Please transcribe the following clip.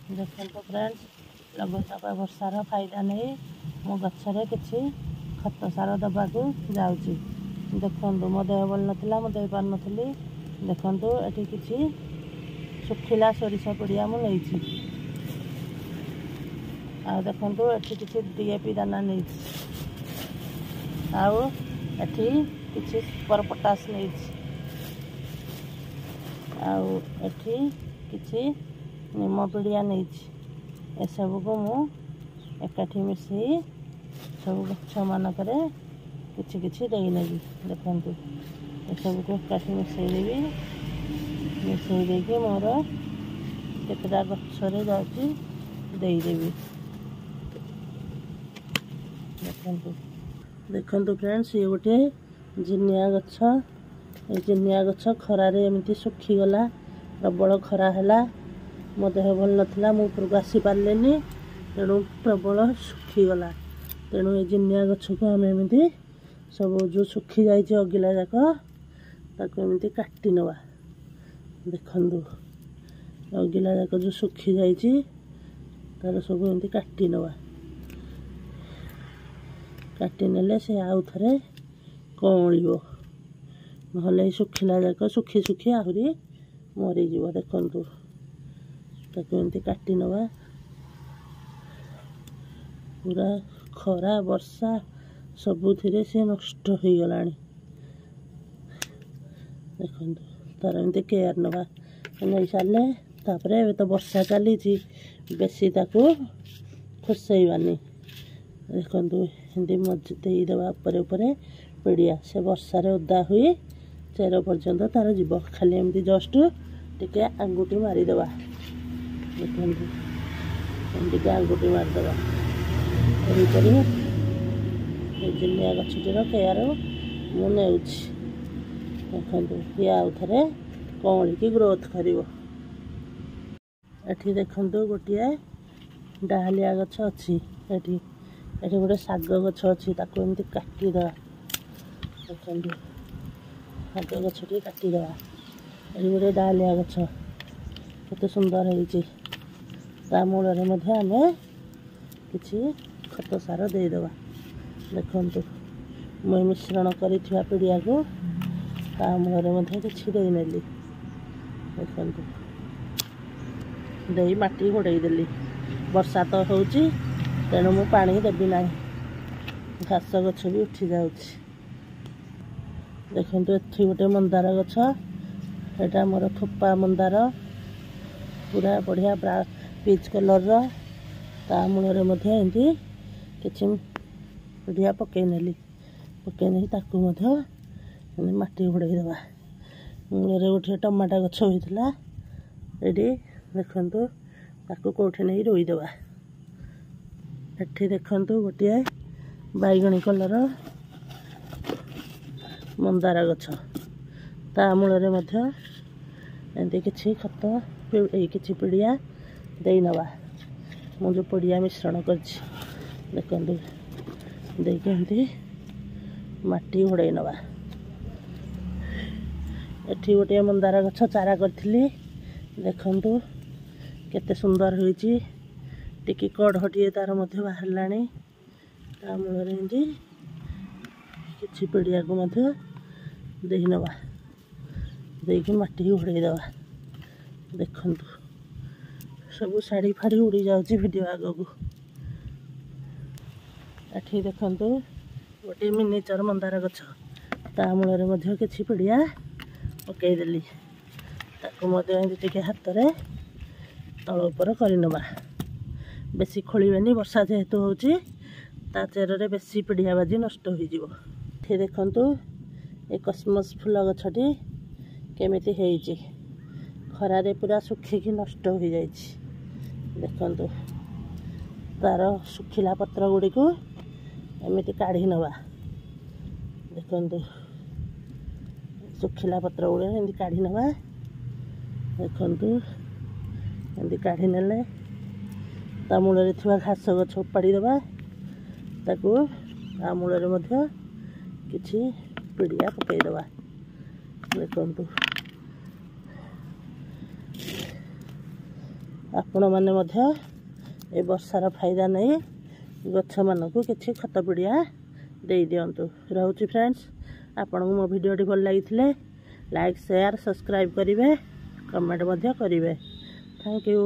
देखो फ्रेंड्स लघुचाप वर्षार फायदा नहीं मो गचरे किसी खत सार दबा जाऊँगी। देखो मो देह भल नाला मुझे पार नी देखु ये किसी सुखिला सोरिष पड़िया मुझे देखु ये किसी डीएपी दाना नहीं आठी किसी सुपर पोटास नहीं आठी किसी निम पिड़िया नहीं सब को मु एकाठी मिसई सब गछ मानक किछि किछि देनेबी। देखु ये सब को एकाठी मिसईदेवी मिसई देकी मोर केतटा गछरे जाऊँगी देदेवी। देखु फ्रेंड्स ये गोटे जिनिया गछ जिनिया गछ खरारे एमती सुखीगला प्रबल खरा है मो देह भल नाला मुझे आसी पारे तेणु प्रबल सुखीगला तेणु ये जिनिया गछ को आम एमती सब जो सुखी जाए अगिला जाक एमती काटी नवा। देखु अगिला जाक जो सुखी जाए तार सब एमती काटी नवा काटी नेले से आउ थे कौल ना सुखिला जाक सुखी सुखी आहरी मरीज। देखु एमती काटी नवा पूरा खरा वर्षा सबुथिरे से नष्ट हो गला। देखु तार एमती केयर नवा नहीं सारे तापर ए तो वर्षा चली बेसी ताकू खुसैबानी। देखु एमती मज देदेवा उपरे पीड़िया से वर्षार ओदा हुई चेर पर्यंत तार जीव खाली एमती जस्ट टिके आंगुठी मारिदेवा। देखु एमती आंगुठी मारिदेवा जिनिया गछटीर केयर मुझे देखु ये आउ थे कौलिकी ग्रोथ कर। एठी देखु गोटे डालिया गछ अच्छी एठी गोटे शाग गछ अच्छी ताको एमती काटिदेवा। देखु शाग गछ टी काटिदेवा ये गोटे डालिया गछ केते सुंदर है मूल आम किसी खत सार देदेवा। देखु मुई मिश्रण कर पीड़िया को मूल कि देनेली। देखु दे माटी घोड़ेदेली वर्षा तो हो तेणु मु पानी देवी ना घास गछ भी उठी जाऊँ। देखु एठी गोटे मंदार गछ एटा मोर थोपा मंदार पूरा बढ़िया पीच कलर मूल एमती किसी पीड़िया पकई नेली पकई नहीं माटी घोड़ेदेवा। मूल गोटे टमाटा गछ होता ये देखु कौटे नहीं रोईदेवा। एठी देखु गोटे बैगणी कलर मंदार गछ मूल एमती किसी खत किसी पीड़िया दे नवा मुझे पड़िया मिश्रण कर। देखु देखिए माटी घोड़े नवा एठी गोटे मंदार गछ चारा करी। देखु केते सुंदर होती टिकी कढ़टे तार बाहर मूल एमती किसी पीड़िया को दे नवा देकी माटी घोड़ेदेवा। देखु सब शाड़ी फाड़ी उड़ी जाऊँगी वीडियो आग को। एठी देखु गोटे मिनिचर मंदार गछ मूल किसी पीड़िया पकईदेली टे हाथ में तल उपर करनवा बेसी खोलनी वर्षा जेहेतु होची ता चेर बेसी पीड़िया बाजी नष्ट हो। देखु ये कस्मस फूल गछटी केमिति हेइची खरारे पूरा सुखिकी नष्ट हो जाए। देखु तार सुखिला पत्र गुड़ी को एमती काढ़ी नवा। देखु सुखिला पत्र गुड़ी एमती काढ़ी नवा। देखु एमती काढ़ी नेले ता मूल घास गछ उपाड़ीदेवा ताकू ता मूल किसी पीड़िया पकईदेवा। देखु ଆପଣମାନେ ମଧ୍ୟ ଏ ବର୍ଷାର ଫାଇଦା ନେଇ ଗଛମାନଙ୍କୁ କିଛି ଖତ ପିଡ଼ିଆ ଦେଇଦିଅନ୍ତୁ। ରହୁଛି ଫ୍ରେଣ୍ଡସ୍, ଆପଣଙ୍କୁ ମୋ ଭିଡ଼ିଓଟି ଭଲ ଲାଗିଥିଲେ ଲାଇକ୍, ସେୟାର, ସବସ୍କ୍ରାଇବ୍ କରିବେ, କମେଣ୍ଟ ମଧ୍ୟ କରିବେ। Thank you.